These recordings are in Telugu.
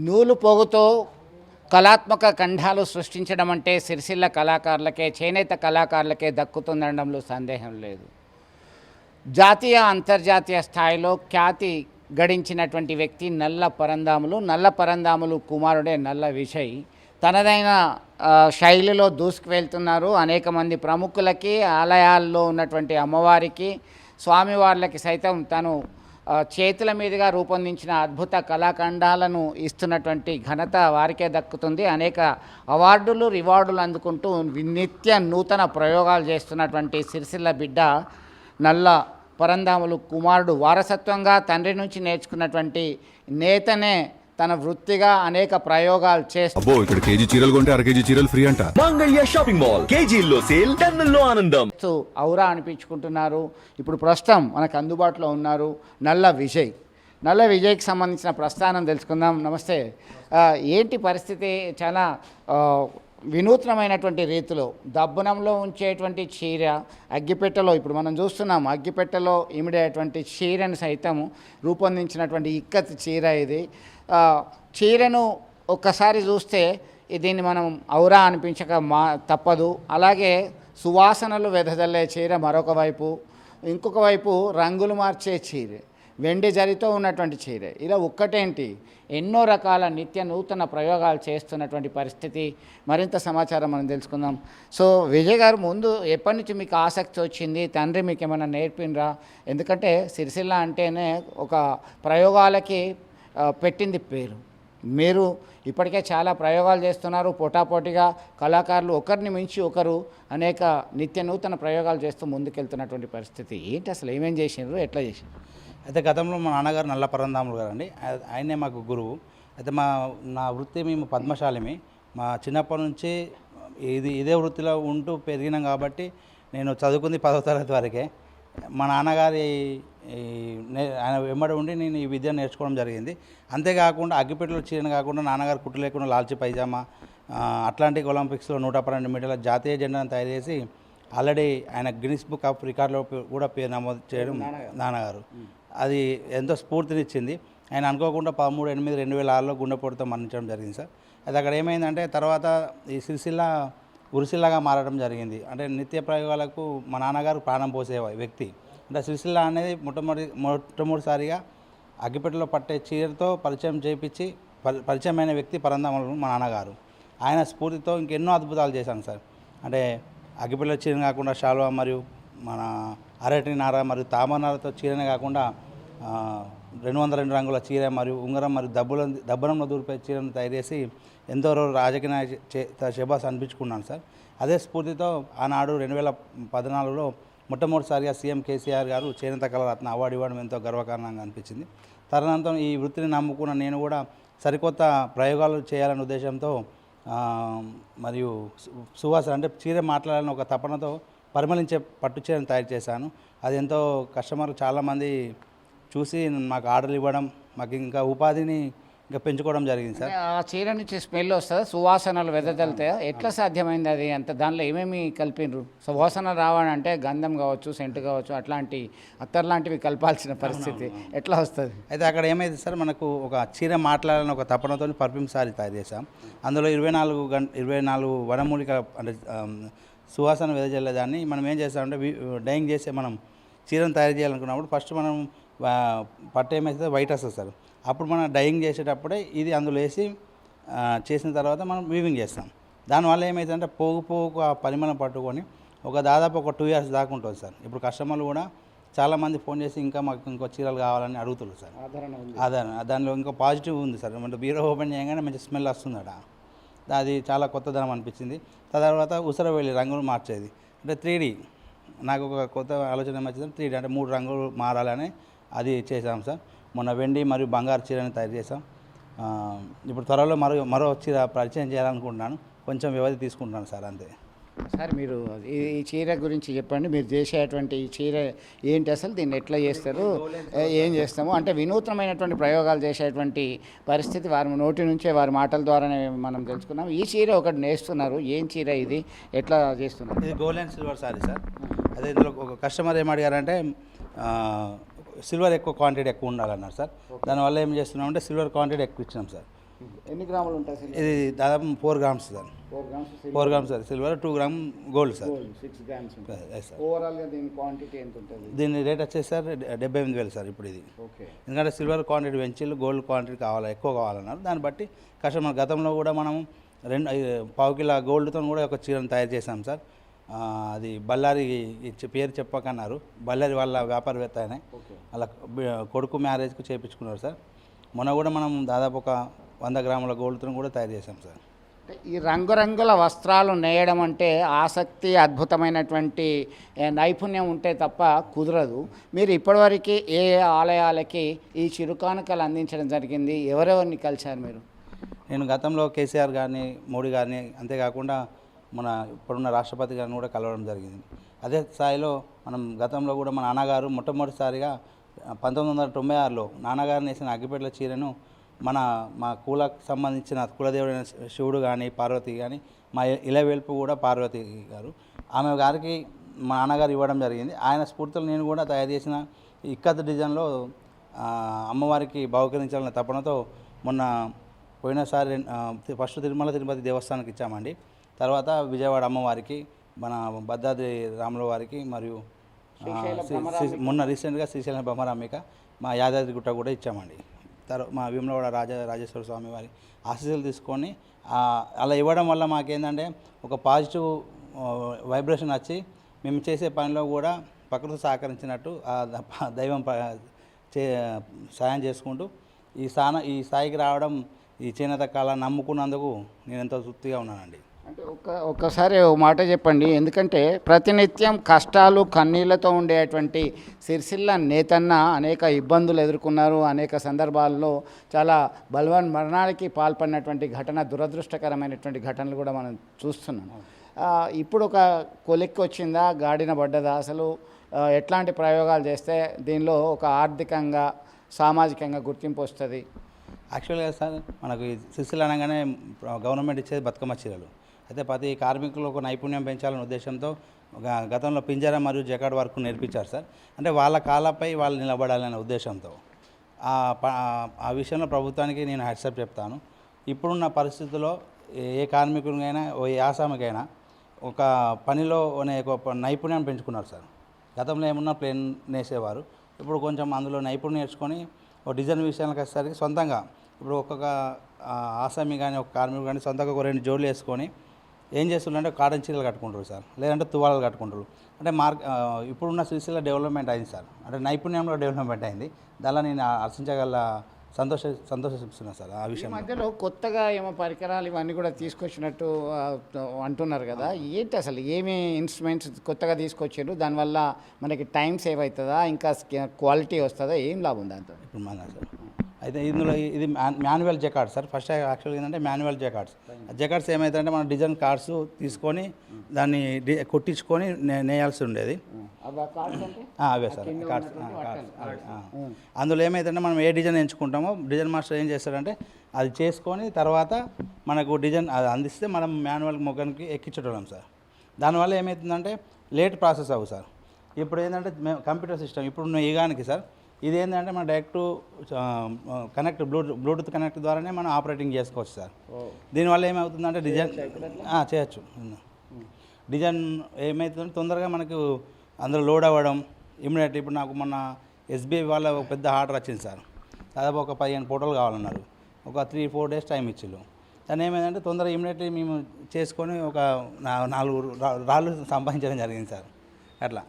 నూలు పోగుతో కళాత్మక ఖండాలు సృష్టించడం అంటే సిరిసిల్ల కళాకారులకే, చేనేత కళాకారులకే దక్కుతుందనడంలో సందేహం లేదు. జాతీయ అంతర్జాతీయ స్థాయిలో ఖ్యాతి గడించినటువంటి వ్యక్తి నల్ల పరందాములు కుమారుడే నల్ల విజయ్. తనదైన శైలిలో దూసుకు వెళ్తున్నారు. అనేక మంది ప్రముఖులకి, ఆలయాల్లో ఉన్నటువంటి అమ్మవారికి, స్వామివార్లకి సైతం తను చేతుల మీదుగా రూపొందించిన అద్భుత కళాఖండాలను ఇస్తున్నటువంటి ఘనత వారికే దక్కుతుంది. అనేక అవార్డులు, రివార్డులు అందుకుంటూ నిత్య నూతన ప్రయోగాలు చేస్తున్నటువంటి సిరిసిల్ల బిడ్డ నల్ల పరందాములు కుమారుడు వారసత్వంగా తండ్రి నుంచి నేర్చుకున్నటువంటి నేతనే తన వృత్తిగా అనేక ప్రయోగాలు చేస్తూ ఇక్కడ కేజీ చీరలు కొంటే అర కేజీ చీరలు ఫ్రీ అంట. మంగళ్య షాపింగ్ మాల్, కేజీల్లో సేల్, టన్నుల్లో ఆనందం. ఔరా అనిపించుకుంటున్నారు. ఇప్పుడు ప్రస్తుతం మనకు అందుబాటులో ఉన్నారు నల్ల విజయ్. నల్ల విజయ్కి సంబంధించిన ప్రస్థానం తెలుసుకుందాం. నమస్తే. ఏంటి పరిస్థితి? చాలా వినూత్నమైనటువంటి రీతిలో దబ్బునంలో ఉంచేటువంటి చీర అగ్గిపెట్టెలో, ఇప్పుడు మనం చూస్తున్నాం అగ్గిపెట్టెలో ఇమిడేటువంటి చీరను సైతం రూపొందించినటువంటి ఇక్కత్ చీర ఇది. చీరను ఒక్కసారి చూస్తే దీన్ని మనం ఔరా అనిపించక తప్పదు. అలాగే సువాసనలు వెదజల్లే చీర మరొక వైపు, ఇంకొక వైపు రంగులు మార్చే చీర, వెండి జరితో ఉన్నటువంటి చీర. ఇలా ఒక్కటేంటి, ఎన్నో రకాల నిత్య నూతన ప్రయోగాలు చేస్తున్నటువంటి పరిస్థితి. మరింత సమాచారం మనం తెలుసుకుందాం. సో విజయ్ గారు, ముందు ఎప్పటి నుంచి మీకు ఆసక్తి వచ్చింది? తండ్రి మీకు ఏమైనా నేర్పినరా? ఎందుకంటే సిరిసిల్ల అంటేనే ఒక ప్రయోగాలకి పెట్టింది పేరు. మీరు ఇప్పటికే చాలా ప్రయోగాలు చేస్తున్నారు. పోటాపోటీగా కళాకారులు ఒకరిని మించి ఒకరు అనేక నిత్య నూతన ప్రయోగాలు చేస్తూ ముందుకెళ్తున్నటువంటి పరిస్థితి. ఏంటి అసలు ఏమేం చేసినారు, ఎట్లా చేసినారు? అయితే గతంలో మా నాన్నగారు నల్ల పరందాములు గారు అండి, ఆయనే మాకు గురువు. అయితే నా వృత్తి మేము పద్మశాలిమి. మా చిన్నప్పటి నుంచి ఇదే వృత్తిలో ఉంటూ పెరిగినాం కాబట్టి నేను చదువుకుంది 10వ తరగతి వరకే. మా నాన్నగారి ఆయన వెంబడి ఉండి నేను ఈ విద్య నేర్చుకోవడం జరిగింది. అంతేకాకుండా అగ్గిపెట్టెలు చీరను కాకుండా నాన్నగారు కుట్టు లేకుండా లాల్చి పైజామా, అట్లాంటిక్ ఒలింపిక్స్లో 112 మీటర్ల జాతీయ జెండాను తయారు చేసి ఆల్రెడీ ఆయన గిన్నిస్ బుక్ ఆఫ్ రికార్డులో కూడా పేరు నమోదు చేయడం నాన్నగారు. అది ఎంతో స్ఫూర్తినిచ్చింది. ఆయన అనుకోకుండా 13/8/2006లో గుండెపోటుతో మరణించడం జరిగింది సార్. అది అక్కడ ఏమైందంటే తర్వాత ఈ సిరిసిల్ల ఉరిసిల్లగా మారడం జరిగింది. అంటే నిత్య ప్రయోగాలకు మా నాన్నగారు ప్రాణం పోసే వ్యక్తి. అంటే సిరిసిల్ల అనేది మొట్టమొదటిసారిగా అగ్గిపెట్టెలో పట్టే చీరతో పరిచయం చేయించి పరిచయమైన వ్యక్తి పరందాములు మా నాన్నగారు. ఆయన స్ఫూర్తితో ఇంకెన్నో అద్భుతాలు చేశాను సార్. అంటే అగ్గిపెట్టెల చీరను కాకుండా శాల్వా మరియు మన అరటి నార మరియు తామరనారతో చీరనే కాకుండా 202 రంగుల చీర మరియు ఉంగరం మరియు దబ్బనంలో దూరిపే చీరను తయారు చేసి ఎంతో రాజకీయ శబాస్ అనిపించుకున్నాను సార్. అదే స్ఫూర్తితో ఆనాడు 2014లో మొట్టమొదటిసారిగా సీఎం కేసీఆర్ గారు చేనేత కళారత్న అవార్డు ఇవ్వడం ఎంతో గర్వకారణంగా అనిపించింది. తదనంతరం ఈ వృత్తిని నమ్ముకున్న నేను కూడా సరికొత్త ప్రయోగాలు చేయాలనే ఉద్దేశంతో మరియు సువాసన అంటే చీర మాట్లాడాలని ఒక తపనతో పరిమళించే పట్టు చీరను తయారు చేశాను. అది ఎంతో కస్టమర్లు చాలామంది చూసి మాకు ఆర్డర్లు ఇవ్వడం, మాకు ఇంకా ఉపాధిని ఇంకా పెంచుకోవడం జరిగింది సార్. ఆ చీర నుంచి స్మెల్ వస్తుంది, సువాసనలు వెదజల్తాయా? ఎట్లా సాధ్యమైంది అది? అంత దానిలో ఏమేమి కలిపినరు? సువాసన రావాలంటే గంధం కావచ్చు, సెంటు కావచ్చు, అట్లాంటి అత్తర్ లాంటివి కలపాల్సిన పరిస్థితి ఎట్లా వస్తుంది? అయితే అక్కడ ఏమైంది సార్, మనకు ఒక చీర మాట్లాడాలని ఒక తపనతో పర్ఫ్యూమ్ సారీ తయారు చేసాం. అందులో 24 వనమూలిక అంటే సువాసన వెదజల్లేదాన్ని మనం ఏం చేస్తామంటే డైయింగ్ చేసి మనం చీరను తయారు చేయాలనుకున్నప్పుడు ఫస్ట్ మనం పట్టు ఏమైతే వైట్ వస్తుంది సార్. అప్పుడు మనం డైయింగ్ చేసేటప్పుడే ఇది అందులో వేసి చేసిన తర్వాత మనం వీవింగ్ చేస్తాం. దానివల్ల ఏమైతుందంటే పోగు ఆ పరిమళం పట్టుకొని దాదాపు ఒక 2 years దాకా ఉంటుంది సార్. ఇప్పుడు కస్టమర్లు కూడా చాలామంది ఫోన్ చేసి ఇంకా మాకు ఇంకో చీరలు కావాలని అడుగుతున్నారు సార్. ఆధారణ దానిలో ఇంకో పాజిటివ్ ఉంది సార్. అంటే బీరో ఓపెన్ చేయగానే మంచి స్మెల్ వస్తుందట. అది చాలా కొత్తదనం అనిపించింది. తర్వాత ఉసరవెల్లి రంగులు మార్చేది అంటే 3D. నాకు ఒక కొత్త ఆలోచన వచ్చింది. 3D అంటే 3 రంగులు మారాలని అది చేసాం సార్. మొన్న వెండి మరియు బంగారు చీరని తయారు చేసాం. ఇప్పుడు త్వరలో మరో చీర పరిచయం చేయాలనుకుంటున్నాను. కొంచెం వ్యవధి తీసుకుంటున్నాను సార్, అంతే. సార్ మీరు ఈ చీర గురించి చెప్పండి. మీరు చేసేటువంటి ఈ చీర ఏంటి, అసలు దీన్ని ఎట్లా చేస్తారు, ఏం చేస్తాము అంటే వినూత్నమైనటువంటి ప్రయోగాలు చేసేటువంటి పరిస్థితి వారి నోటి నుంచే, వారి మాటల ద్వారానే మనం తెలుసుకున్నాం. ఈ చీర ఒకటి నేస్తున్నారు, ఏం చీర ఇది, ఎట్లా చేస్తున్నారు? ఇది gold and silver sorry sir. అదే ఇందులో ఒక కస్టమర్ ఏమడిగారంటే సిల్వర్ ఎక్కువ క్వాంటిటీ ఎక్కువ ఉండాలన్నారు సార్. దానివల్ల ఏం చేస్తున్నామంటే సిల్వర్ క్వాంటిటీ ఎక్కువ ఇచ్చినాం సార్. ఎన్ని గ్రాములు ఉంటాయి సిల్వర్? ఇది దాదాపు 4 grams sir. 4 grams 4 grams sir silver, 2 gram gold sir. 6 grams ఉంటుంది. Yes, sir. ఓవరాల్గా దీని క్వాంటిటీ ఎంత ఉంటుంది? దీని రేట్ వచ్చేసి సార్ 78,000 సార్ ఇప్పుడు ఇది. ఓకే. ఎందుకంటే సిల్వర్ క్వాంటిటీ పెంచిళ్ళు, గోల్డ్ క్వాంటిటీ ఎక్కువ కావాలన్నారు. దాన్ని బట్టి కస్టమర్ గతంలో కూడా మనం 2 కిలో గోల్డ్తో కూడా ఒక చీరను తయారు చేసాం సార్. అది బళ్ళారి పేరు చెప్పకన్నారు, బళ్ళారి వాళ్ళ వ్యాపారవేత్త ఆయన అలా కొడుకు మ్యారేజ్కు చేయించుకున్నారు సార్. మొన్న కూడా మనం దాదాపు ఒక 100 గ్రాముల గోల్డ్తో కూడా తయారు చేసాం సార్. ఈ రంగురంగుల వస్త్రాలు నేయడం అంటే ఆసక్తి, అద్భుతమైనటువంటి నైపుణ్యం ఉంటే తప్ప కుదరదు. మీరు ఇప్పటివరకు ఏ ఆలయాలకి ఈ చిరుకానుకలు అందించడం జరిగింది? ఎవరెవరిని కలిశారు మీరు? నేను గతంలో కేసీఆర్ గారిని, మోడీ గారిని, అంతేకాకుండా మన ఇప్పుడున్న రాష్ట్రపతి గారిని కూడా కలవడం జరిగింది. అదే స్థాయిలో మనం గతంలో కూడా మన నాన్నగారు మొట్టమొదటిసారిగా 1996లో నాన్నగారిని వేసిన అగ్గిపెట్టెల చీరను మా కులకు సంబంధించిన కులదేవుడైన శివుడు కానీ, పార్వతి కానీ, మా ఇలవేల్పు కూడా పార్వతి గారు, ఆమె గారికి మా నాన్నగారు ఇవ్వడం జరిగింది. ఆయన స్ఫూర్తిలో నేను కూడా తయారు చేసిన ఇక్కత్ డిజైన్లో అమ్మవారికి బహుకరించాలన్న తపనతో మొన్న పోయినసారి ఫస్ట్ తిరుపతి దేవస్థానానికి ఇచ్చామండి. తర్వాత విజయవాడ అమ్మవారికి, మన భద్రాద్రి రాముల వారికి, మరియు మొన్న రీసెంట్గా శ్రీశైలం భ్రమరాంబిక, మా యాదాద్రి గుట్ట కూడా ఇచ్చామండి. మా వేములవాడ రాజేశ్వర స్వామి వారి ఆశీస్సులు తీసుకొని అలా ఇవ్వడం వల్ల మాకేంటంటే ఒక పాజిటివ్ వైబ్రేషన్ వచ్చి మేము చేసే పనిలో కూడా ప్రకృతి సహకరించినట్టు దైవం సాయం చేసుకుంటూ ఈ స్థాయికి రావడం, ఈ చేనేత కళ నమ్ముకున్నందుకు నేను ఎంతో తృప్తిగా ఉన్నానండి. అంటే ఒక్కసారి ఓ మాట చెప్పండి. ఎందుకంటే ప్రతినిత్యం కష్టాలు, కన్నీళ్లతో ఉండేటువంటి సిరిసిల్ల నేతన్న అనేక ఇబ్బందులు ఎదుర్కొన్నారు. అనేక సందర్భాల్లో చాలా బలవన్ మరణానికి పాల్పడినటువంటి ఘటన, దురదృష్టకరమైనటువంటి ఘటనలు కూడా మనం చూస్తున్నాం. ఇప్పుడు ఒక కొలిక్కి వచ్చిందా, గాడిన పడ్డదా? అసలు ఎట్లాంటి ప్రయోగాలు చేస్తే దీనిలో ఒక ఆర్థికంగా, సామాజికంగా గుర్తింపు వస్తుంది? యాక్చువల్గా సార్ మనకు సిరిసిల్ల అనగానే గవర్నమెంట్ ఇచ్చేది బతుకమ్మ చీరలు. అయితే ప్రతి కార్మికులు ఒక నైపుణ్యం పెంచాలనే ఉద్దేశంతో గతంలో పింజరా మరియు జకాడ్ వర్క్ నేర్పించారు సార్. అంటే వాళ్ళ కాళ్ళపై వాళ్ళు నిలబడాలనే ఉద్దేశంతో ఆ విషయంలో ప్రభుత్వానికి నేను హ్యాట్సప్ చెప్తాను. ఇప్పుడున్న పరిస్థితుల్లో ఏ కార్మికునికైనా, ఏ ఆసామికైనా ఒక పనిలో ఒక నైపుణ్యం పెంచుకున్నారు సార్. గతంలో ఏమున్నా ప్లేన్ నేసేవారు, ఇప్పుడు కొంచెం అందులో నైపుణ్యం నేర్చుకొని ఒక డిజైన్ విషయానికి వచ్చేసరికి సొంతంగా ఇప్పుడు ఒక్కొక్క ఆసామి కానీ, ఒక కార్మికుడు కానీ సొంతంగా ఒక 2 జోడులు వేసుకొని ఏం చేస్తుంటే కాటన్ చీరలు కట్టుకుంటారు సార్, లేదంటే తువాలు కట్టుకుంటారు. అంటే ఇప్పుడున్న సిరిసిల్ల డెవలప్మెంట్ అయింది సార్, అంటే నైపుణ్యంలో డెవలప్మెంట్ అయింది. దానిలో నేను హర్షించగల సంతోషిస్తున్నాను సార్. ఆ విషయం మధ్యలో కొత్తగా ఏమో పరికరాలు ఇవన్నీ కూడా తీసుకొచ్చినట్టు అంటున్నారు కదా, ఏంటి అసలు? ఏమి ఇన్స్ట్రుమెంట్స్ కొత్తగా తీసుకొచ్చారు? దానివల్ల మనకి టైం సేవ్ అవుతుందా, ఇంకా క్వాలిటీ వస్తుందా, ఏం లాభం దాంతో? ఇప్పుడు మన సార్ అయితే ఇందులో ఇది మాన్యువల్ జకార్డ్స్ సార్. ఫస్ట్ యాక్చువల్గా ఏంటంటే మాన్యువల్ జకార్డ్స్. జకార్డ్స్ ఏమవుతాయంటే మనం డిజైన్ కార్డ్స్ తీసుకొని దాన్ని కొట్టించుకొని నేయాల్సి ఉండేది. అవే సార్ కార్డ్స్. అందులో ఏమైతుందంటే మనం ఏ డిజైన్ ఎంచుకుంటామో డిజైన్ మాస్టర్ ఏం చేస్తాడంటే అది చేసుకొని తర్వాత మనకు డిజైన్ అది అందిస్తే మనం మాన్యువల్ మొగ్గనికి ఎక్కించడం సార్. దానివల్ల ఏమవుతుందంటే లేట్ ప్రాసెస్ అవ్వు సార్. ఇప్పుడు ఏంటంటే కంప్యూటర్ సిస్టమ్ ఇప్పుడు యుగానికి సార్ ఇది ఏంటంటే మనం డైరెక్ట్ కనెక్ట్ బ్లూటూత్ కనెక్ట్ ద్వారానే మనం ఆపరేటింగ్ చేసుకోవచ్చు సార్. దీనివల్ల ఏమవుతుందంటే డిజైన్ చేయొచ్చు. డిజైన్ ఏమవుతుందంటే తొందరగా మనకు అందులో లోడ్ అవ్వడం ఇమ్మీడియట్. ఇప్పుడు నాకు మొన్న ఎస్బీఐ వాళ్ళ ఒక పెద్ద ఆర్డర్ వచ్చింది సార్. దాదాపు ఒక 15 ఫోటోలు కావాలన్నారు. ఒక 3-4 డేస్ టైం ఇచ్చిళ్ళు. దాన్ని ఏమైందంటే తొందరగా ఇమ్మీడియట్లీ మేము చేసుకొని ఒక 4 రాళ్ళు సంపాదించడం జరిగింది సార్. అట్లా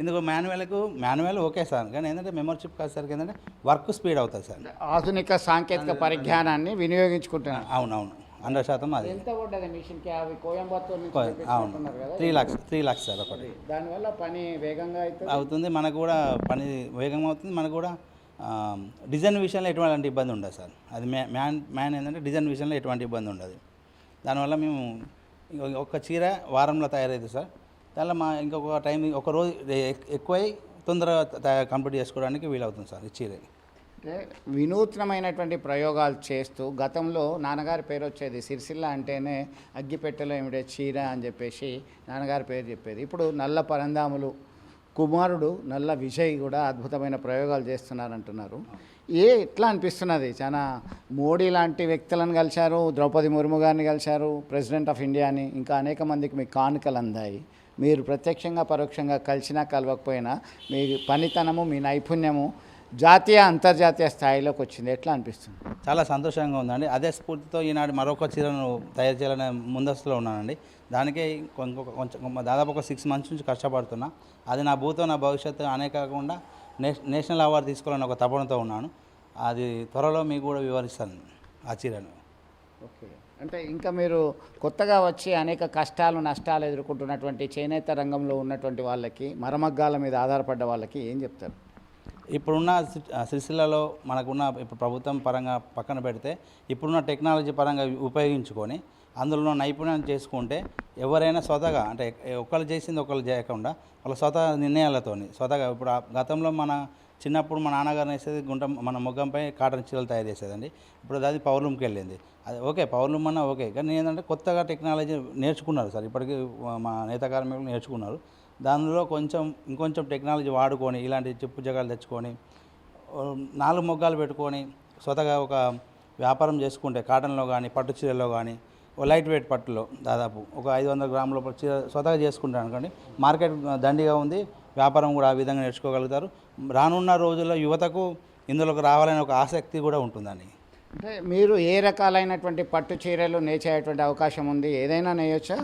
ఇందుకు మాన్యువల్ ఓకే సార్, కానీ ఏంటంటే మెంబర్షిప్ కాసేసరికి ఏంటంటే వర్క్ స్పీడ్ అవుతుంది సార్. ఆధునిక సాంకేతిక పరిజ్ఞానాన్ని వినియోగించుకుంటున్నాను. అవునవును, 100% అది. ఎంత పడ్డది మిషన్కి? అవి కోయంబత్తూరు నుంచి అవును, 3 lakhs సార్ ఒకటి. దానివల్ల పని వేగంగా అవుతుంది, మనకు కూడా పని వేగంగా అవుతుంది. మనకు కూడా డిజైన్ విషయంలో ఎటువంటి ఇబ్బంది ఉండదు సార్. అది మ్యాన్ ఏంటంటే డిజైన్ విషయంలో ఎటువంటి ఇబ్బంది ఉండదు. దానివల్ల మేము ఒక చీర వారంలో తయారవుతుంది సార్. దానిలో ఇంకొక టైం ఒక రోజు ఎక్కువై తొందరగా కంప్లీట్ చేసుకోవడానికి వీలవుతుంది సార్ ఈ చీర. అంటే వినూత్నమైనటువంటి ప్రయోగాలు చేస్తూ, గతంలో నాన్నగారి పేరు వచ్చేది సిరిసిల్ల అంటేనే అగ్గిపెట్టెలో ఏమిటే చీర అని చెప్పేసి నాన్నగారి పేరు చెప్పేది. ఇప్పుడు నల్ల పరందాములు కుమారుడు నల్ల విజయ్ కూడా అద్భుతమైన ప్రయోగాలు చేస్తున్నారంటున్నారు. ఎట్లా అనిపిస్తున్నది? చాలా మోడీ లాంటి వ్యక్తులను కలిశారు, ద్రౌపది ముర్ము గారిని కలిశారు, ప్రెసిడెంట్ ఆఫ్ ఇండియాని, ఇంకా అనేక మందికి మీ కానుకలు అందాయి. మీరు ప్రత్యక్షంగా పరోక్షంగా కలిసినా కలవకపోయినా మీ పనితనము, మీ నైపుణ్యము జాతీయ అంతర్జాతీయ స్థాయిలోకి వచ్చింది. ఎట్లా అనిపిస్తుంది? చాలా సంతోషంగా ఉందండి. అదే స్ఫూర్తితో ఈనాడు మరొక చీరను తయారు చేయాలనే ముందస్తులో ఉన్నానండి. దానికే కొంచెం దాదాపు ఒక 6 months నుంచి కష్టపడుతున్నా. అది నా భూతో నా భవిష్యత్తు అనే కాకుండా నేషనల్ అవార్డు తీసుకోవాలని ఒక తపనతో ఉన్నాను. అది త్వరలో మీకు కూడా వివరిస్తాను ఆ చీరను. ఓకే, అంటే ఇంకా మీరు కొత్తగా వచ్చి అనేక కష్టాలు నష్టాలు ఎదుర్కొంటున్నటువంటి చేనేత రంగంలో ఉన్నటువంటి వాళ్ళకి, మరమగ్గాల మీద ఆధారపడ్డ వాళ్ళకి ఏం చెప్తారు? ఇప్పుడున్న సిరిసిల్లలో మనకున్న ఇప్పుడు ప్రభుత్వం పరంగా పక్కన పెడితే ఇప్పుడున్న టెక్నాలజీ పరంగా ఉపయోగించుకొని అందులో నైపుణ్యం చేసుకుంటే ఎవరైనా స్వతగా, అంటే ఒకళ్ళు చేసింది ఒకళ్ళు చేయకుండా వాళ్ళ స్వతహా నిర్ణయాలతోని స్వతగా, ఇప్పుడు గతంలో మన చిన్నప్పుడు మా నాన్నగారు వేసేది మన మొగ్గంపై కాటన్ చీరలు తయారు చేసేదండి. ఇప్పుడు అది పవర్లూమ్కి వెళ్ళింది. అది ఓకే, పవర్లూమ్ అన్నా ఓకే, కానీ ఏంటంటే కొత్తగా టెక్నాలజీ నేర్చుకున్నారు సార్. ఇప్పటికీ మా నేత కార్మికులు నేర్చుకున్నారు. దానిలో ఇంకొంచెం టెక్నాలజీ వాడుకొని ఇలాంటి చెప్పు జగాలు తెచ్చుకొని 4 మొగ్గాలు పెట్టుకొని స్వతగా ఒక వ్యాపారం చేసుకుంటే కాటన్లో కానీ పట్టు చీరలో కానీ లైట్ వెయిట్ పట్టులో దాదాపు ఒక 500 గ్రాముల చీర స్వతగా చేసుకుంటాను అనుకోండి, మార్కెట్ దండిగా ఉంది, వ్యాపారం కూడా ఆ విధంగా నేర్చుకోగలుగుతారు. రానున్న రోజుల్లో యువతకు ఇందులోకి రావాలనే ఒక ఆసక్తి కూడా ఉంటుందండి. అంటే మీరు ఏ రకాలైనటువంటి పట్టు చీరలు నేర్చేటువంటి అవకాశం ఉంది? ఏదైనా నేయొచ్చా?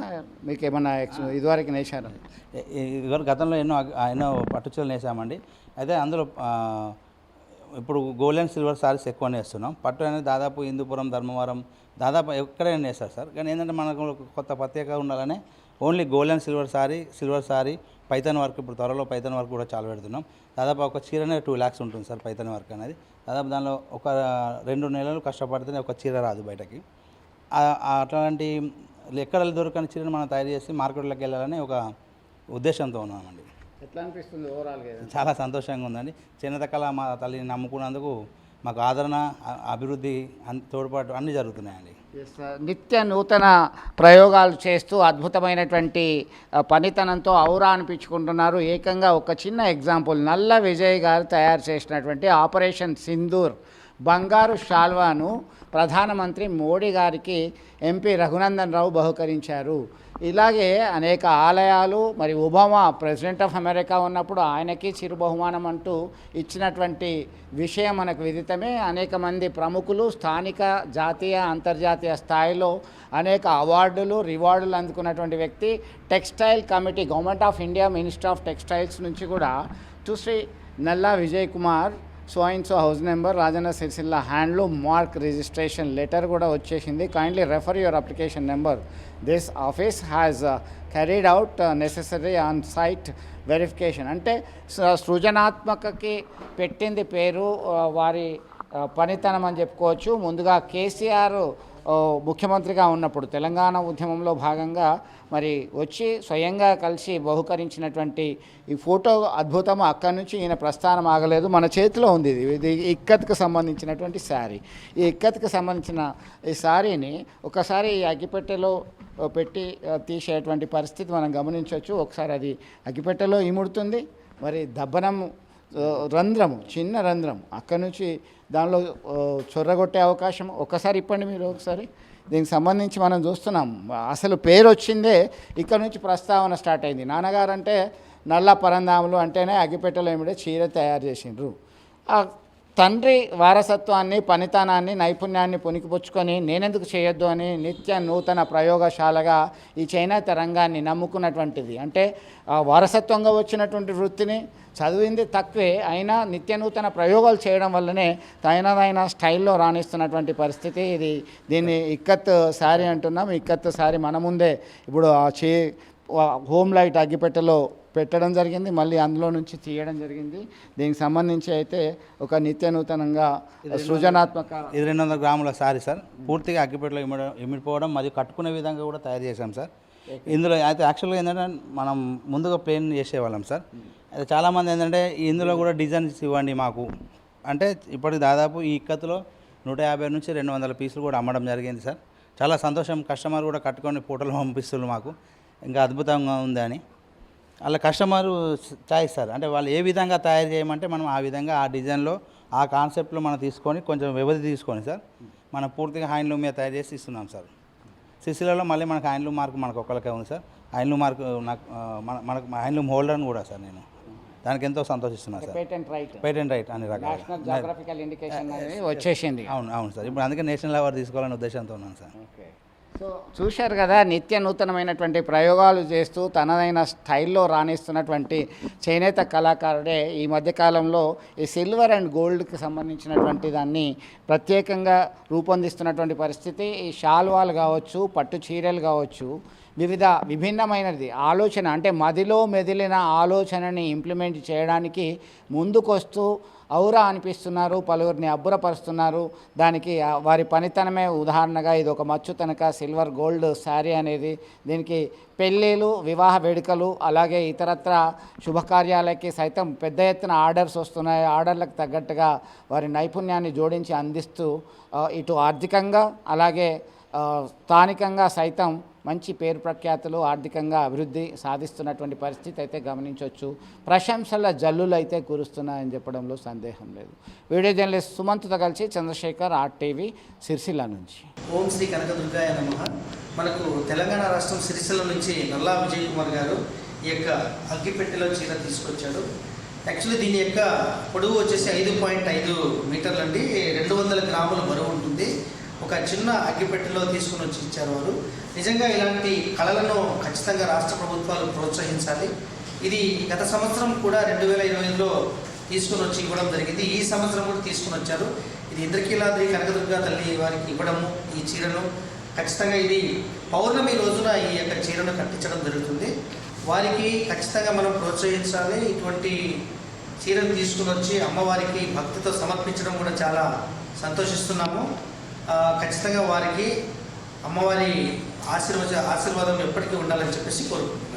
మీకు ఏమన్నా ఇదివరకు నేర్చారా? ఇదివరకు గతంలో ఎన్నో పట్టు చీరలు నేసామండి. అయితే అందులో ఇప్పుడు గోల్డ్ అండ్ సిల్వర్ సారీస్ ఎక్కువ నేస్తున్నాం. పట్టు అనేది దాదాపు హిందూపురం, ధర్మవరం దాదాపు ఎక్కడైనా నేస్తారు సార్. కానీ ఏంటంటే మనకు కొత్త ప్రత్యేకంగా ఉండాలని only gold and silver sorry Python work, ఇప్పుడు త్వరలో పైథాన్ వర్క్ కూడా చాలా పెడుతున్నాం. దాదాపు ఒక చీరనే 2 lakhs ఉంటుంది సార్ పైథాన్ వర్క్ అనేది. దాదాపు దానిలో ఒక 2 నెలలు కష్టపడితేనే ఒక చీర రాదు బయటకి. అట్లాంటి ఎక్కడ దొరకని చీరను మనం తయారు చేసి మార్కెట్లోకి వెళ్ళాలని ఒక ఉద్దేశంతో ఉన్నామండి. ఎట్లా అనిపిస్తుంది ఓవరాల్గా? చాలా సంతోషంగా ఉందండి. చేనేత కళ మా తల్లిని నమ్ముకున్నందుకు మాకు ఆదరణ, అభివృద్ధి, తోడ్పాటు అన్నీ జరుగుతున్నాయండి. నిత్య నూతన ప్రయోగాలు చేస్తూ అద్భుతమైనటువంటి పనితనంతో ఔరా అనిపించుకుంటున్నారు. ఏకంగా ఒక చిన్న ఎగ్జాంపుల్, నల్ల విజయ్ గారు తయారు చేసినటువంటి ఆపరేషన్ సింధూర్ బంగారు షాల్వాను ప్రధానమంత్రి మోడీ గారికి ఎంపీ రఘునందన్ రావు బహుకరించారు. ఇలాగే అనేక ఆలయాలు, మరి ఒబామా ప్రెసిడెంట్ ఆఫ్ అమెరికా ఉన్నప్పుడు ఆయనకి చిరు బహుమానం అంటూ ఇచ్చినటువంటి విషయం మనకు విదితమే. అనేక మంది ప్రముఖులు స్థానిక, జాతీయ, అంతర్జాతీయ స్థాయిలో అనేక అవార్డులు, రివార్డులు అందుకున్నటువంటి వ్యక్తి. Textile committee, government of India, minister of textiles నుంచి కూడా to Shri Nalla Vijay Kumar so house number Rajanna Sircilla handloom mark registration letter కూడా వచ్చేసింది. Kindly refer your application number. This office has carried out necessary on site verification. అంటే సృజనాత్మకకి పెట్టింది పేరు, వారి పనితనం అని చెప్పుకోవచ్చు. ముందుగా కేసీఆర్ ముఖ్యమంత్రిగా ఉన్నప్పుడు తెలంగాణ ఉద్యమంలో భాగంగా మరి వచ్చి స్వయంగా కలిసి బహుకరించినటువంటి ఈ ఫోటో అద్భుతం. అక్కడి నుంచి ఈయన ప్రస్థానం ఆగలేదు. మన చేతిలో ఉంది ఇది ఇక్కత్కు సంబంధించినటువంటి శారీ. ఈ ఇక్కత్కు సంబంధించిన ఈ శారీని ఒకసారి ఈ అగ్గిపెట్టెలో పెట్టి తీసేటువంటి పరిస్థితి మనం గమనించవచ్చు. ఒకసారి అది అగ్గిపెట్టెలో ఇముడుతుంది, మరి దబ్బనం రంధ్రము, చిన్న రంధ్రం, అక్కడి నుంచి దానిలో చొర్రగొట్టే అవకాశం. ఒకసారి ఇప్పండి మీరు ఒకసారి. దీనికి సంబంధించి మనం చూస్తున్నాం, అసలు పేరు వచ్చిందే ఇక్కడ నుంచి ప్రస్తావన స్టార్ట్ అయింది. నాన్నగారు అంటే నల్ల పరందాములు అంటేనే అగ్గిపెట్టెలో ఏమిటే చీర తయారు చేసిండ్రు. ఆ తండ్రి వారసత్వాన్ని, పనితనాన్ని, నైపుణ్యాన్ని పుణికిపుచ్చుకొని నేనెందుకు చేయొద్దు అని నిత్య నూతన ప్రయోగశాలగా ఈ చేనేత రంగాన్ని నమ్ముకున్నటువంటిది. అంటే వారసత్వంగా వచ్చినటువంటి వృత్తిని, చదివింది తక్కువే అయినా నిత్య నూతన ప్రయోగాలు చేయడం వల్లనే తైనదైన స్టైల్లో రాణిస్తున్నటువంటి పరిస్థితి ఇది. దీన్ని ఇక్కత్ శారీ అంటున్నాం. ఇక్కత్ శారీ మన ముందే ఇప్పుడు హోమ్ లైట్ అగ్గిపెట్టెలో పెట్టడం జరిగింది, మళ్ళీ అందులో నుంచి తీయడం జరిగింది. దీనికి సంబంధించి అయితే ఒక నిత్య నూతనంగా సృజనాత్మక. ఇది 200 గ్రాముల శారీ సార్. పూర్తిగా అగ్గిపెట్టెలో ఇమిడిపోవడం మరియు కట్టుకునే విధంగా కూడా తయారు చేశాం సార్. ఇందులో అయితే యాక్చువల్గా ఏంటంటే మనం ముందుగా ప్లేన్ చేసేవాళ్ళం సార్. అయితే చాలామంది ఏంటంటే ఇందులో కూడా డిజైన్స్ ఇవ్వండి మాకు అంటే, ఇప్పటికి దాదాపు ఈ ఇక్కత్తులో 150 నుంచి 200 పీసులు కూడా అమ్మడం జరిగింది సార్. చాలా సంతోషం. కస్టమర్ కూడా కట్టుకొని ఫోటోలు పంపిస్తున్నారు మాకు, ఇంకా అద్భుతంగా ఉందని. అలా కస్టమర్ చాయిస్ సార్, అంటే వాళ్ళు ఏ విధంగా తయారు చేయమంటే మనం ఆ విధంగా ఆ డిజైన్లో ఆ కాన్సెప్ట్లో మనం తీసుకొని కొంచెం వ్యవధి తీసుకొని సార్ మనం పూర్తిగా హ్యాండ్లూమ్ మీద తయారు చేసి ఇస్తున్నాం సార్. సిరిసిల్లలో మళ్ళీ మనకు హ్యాండ్లూమ్ మార్క్ మనకు ఒక్కరికే ఉంది సార్. హ్యాండ్లూమ్ మార్క్ నాకు మనకు హ్యాండ్లూమ్ హోల్డర్ అని కూడా సార్ నేను దానికి ఎంతో సంతోషిస్తున్నాను సార్. పేటెంట్ రైట్ అన్ని రకాల నేషనల్ జాగ్రఫికల్ ఇండికేషన్ అనేది వచ్చేసింది. అవును సార్. ఇప్పుడు అందుకే నేషనల్ అవార్డు తీసుకోవాలనే ఉద్దేశంతో ఉన్నాను సార్. సో చూశారు కదా, నిత్య నూతనమైనటువంటి ప్రయోగాలు చేస్తూ తనదైన స్టైల్లో రాణిస్తున్నటువంటి చేనేత కళాకారుడే ఈ మధ్యకాలంలో ఈ సిల్వర్ అండ్ గోల్డ్కి సంబంధించినటువంటి దాన్ని ప్రత్యేకంగా రూపొందిస్తున్నటువంటి పరిస్థితి. ఈ శాల్వాలు కావచ్చు, పట్టు చీరలు కావచ్చు, విభిన్నమైనది ఆలోచన, అంటే మదిలో మెదిలిన ఆలోచనని ఇంప్లిమెంట్ చేయడానికి ముందుకొస్తూ ఔరా అనిపిస్తున్నారు, పలువురిని అబ్బురపరుస్తున్నారు. దానికి వారి పనితనమే ఉదాహరణగా ఇది ఒక మచ్చు తనక సిల్వర్ గోల్డ్ శారీ అనేది. దీనికి పెళ్ళిళ్ళు, వివాహ వేడుకలు, అలాగే ఇతరత్ర శుభకార్యాలకి సైతం పెద్ద ఎత్తున ఆర్డర్స్ వస్తున్నాయి. ఆర్డర్లకు తగ్గట్టుగా వారి నైపుణ్యాన్ని జోడించి అందిస్తూ ఇటు ఆర్థికంగా అలాగే స్థానికంగా సైతం మంచి పేరు ప్రఖ్యాతులు, ఆర్థికంగా అభివృద్ధి సాధిస్తున్నటువంటి పరిస్థితి అయితే గమనించవచ్చు. ప్రశంసల జల్లులు అయితే కురుస్తున్నాయని చెప్పడంలో సందేహం లేదు. వీడియో జర్నలిస్ట్ సుమంత్తో కలిసి చంద్రశేఖర్, RTV, సిరిసిల్ల నుంచి. ఓం శ్రీ కనకదుర్గాయ నమః. మనకు తెలంగాణ రాష్ట్రం సిరిసిల్ల నుంచి నల్లా విజయ్ కుమార్ గారు ఈ యొక్క అగ్గిపెట్టెలో చీర తీసుకొచ్చాడు. యాక్చువల్లీ దీని యొక్క పొడవు వచ్చేసి 5.5 మీటర్లు అండి, 200 గ్రాముల బరువు ఉంటుంది. ఒక చిన్న అగ్గిపెట్టెలో తీసుకుని వచ్చి ఇచ్చారు వారు. నిజంగా ఇలాంటి కళలను ఖచ్చితంగా రాష్ట్ర ప్రభుత్వాలు ప్రోత్సహించాలి. ఇది గత సంవత్సరం కూడా 2025లో తీసుకుని వచ్చి ఇవ్వడం జరిగింది. ఈ సంవత్సరం కూడా తీసుకుని వచ్చారు. ఇది ఇంద్రకీలాద్రి కనకదుర్గా తల్లి వారికి ఇవ్వడము ఈ చీరను. ఖచ్చితంగా ఇది పౌర్ణమి రోజున ఈ యొక్క చీరను కట్టించడం జరుగుతుంది. వారికి ఖచ్చితంగా మనం ప్రోత్సహించాలి. ఇటువంటి చీరను తీసుకుని వచ్చి అమ్మవారికి భక్తితో సమర్పించడం కూడా చాలా సంతోషిస్తున్నాము. ఖచ్చితంగా వారికి అమ్మవారి ఆశీర్వాదం ఎప్పటికీ ఉండాలని చెప్పేసి కోరుకుంటున్నాను.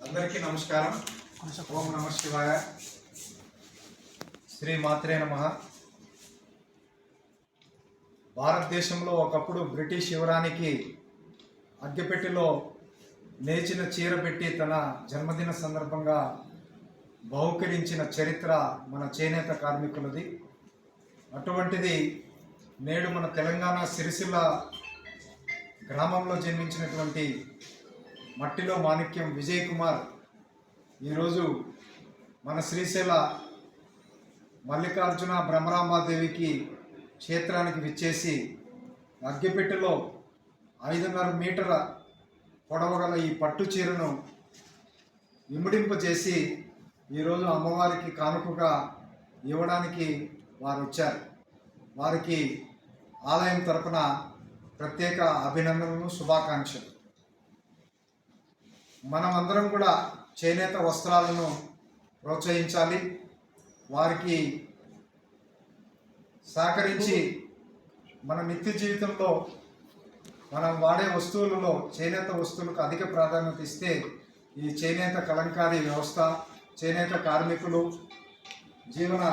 అందరికీ నమస్కారం. ఓం నమ శివాయ. శ్రీ మాత్రే నమః. భారతదేశంలో ఒకప్పుడు బ్రిటిష్ యువరానికి అగ్గిపెట్టెలో నేచిన చీర పెట్టి తన జన్మదిన సందర్భంగా బహుకరించిన చరిత్ర మన చేనేత కార్మికులది. అటువంటిది నేడు మన తెలంగాణ సిరిసిల్ల గ్రామంలో జన్మించినటువంటి మట్టిలో మాణిక్యం విజయ్ కుమార్ ఈరోజు మన శ్రీశైల మల్లికార్జున బ్రహ్మరాంబాదేవికి క్షేత్రానికి విచ్చేసి అగ్గిపెట్టెలో 5.5 మీటర్ల పొడవగల ఈ పట్టు చీరను ఇముడింపజేసి ఈరోజు అమ్మవారికి కానుకగా ఇవ్వడానికి వారు వచ్చారు. వారికి ఆలయం తరపున ప్రత్యేక అభినందనలు, శుభాకాంక్షలు. మనమందరం కూడా చేనేత వస్త్రాలను ప్రోత్సహించాలి. వారికి సహకరించి మన నిత్య జీవితంలో మనం వాడే వస్తువులలో చేనేత వస్తువులకు అధిక ప్రాధాన్యత ఇస్తే ఈ చేనేత కలంకారీ వ్యవస్థ, చేనేత కార్మికులు జీవన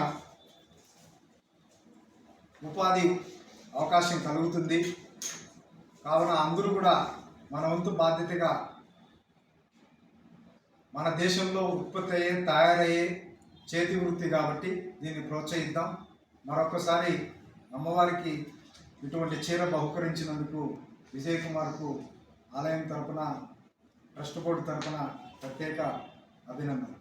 ఉపాధి అవకాశం కలుగుతుంది. కావున అందరూ కూడా మన వంతు బాధ్యతగా మన దేశంలో ఉత్పత్తి అయ్యే, తయారయ్యే చేతి వృత్తి కాబట్టి దీన్ని ప్రోత్సహిద్దాం. మరొకసారి అమ్మవారికి ఇటువంటి చీర బహుకరించినందుకు విజయ్ కుమార్కు ఆలయం తరపున, ట్రస్ట్ బోర్డు తరపున ప్రత్యేక అభినందన.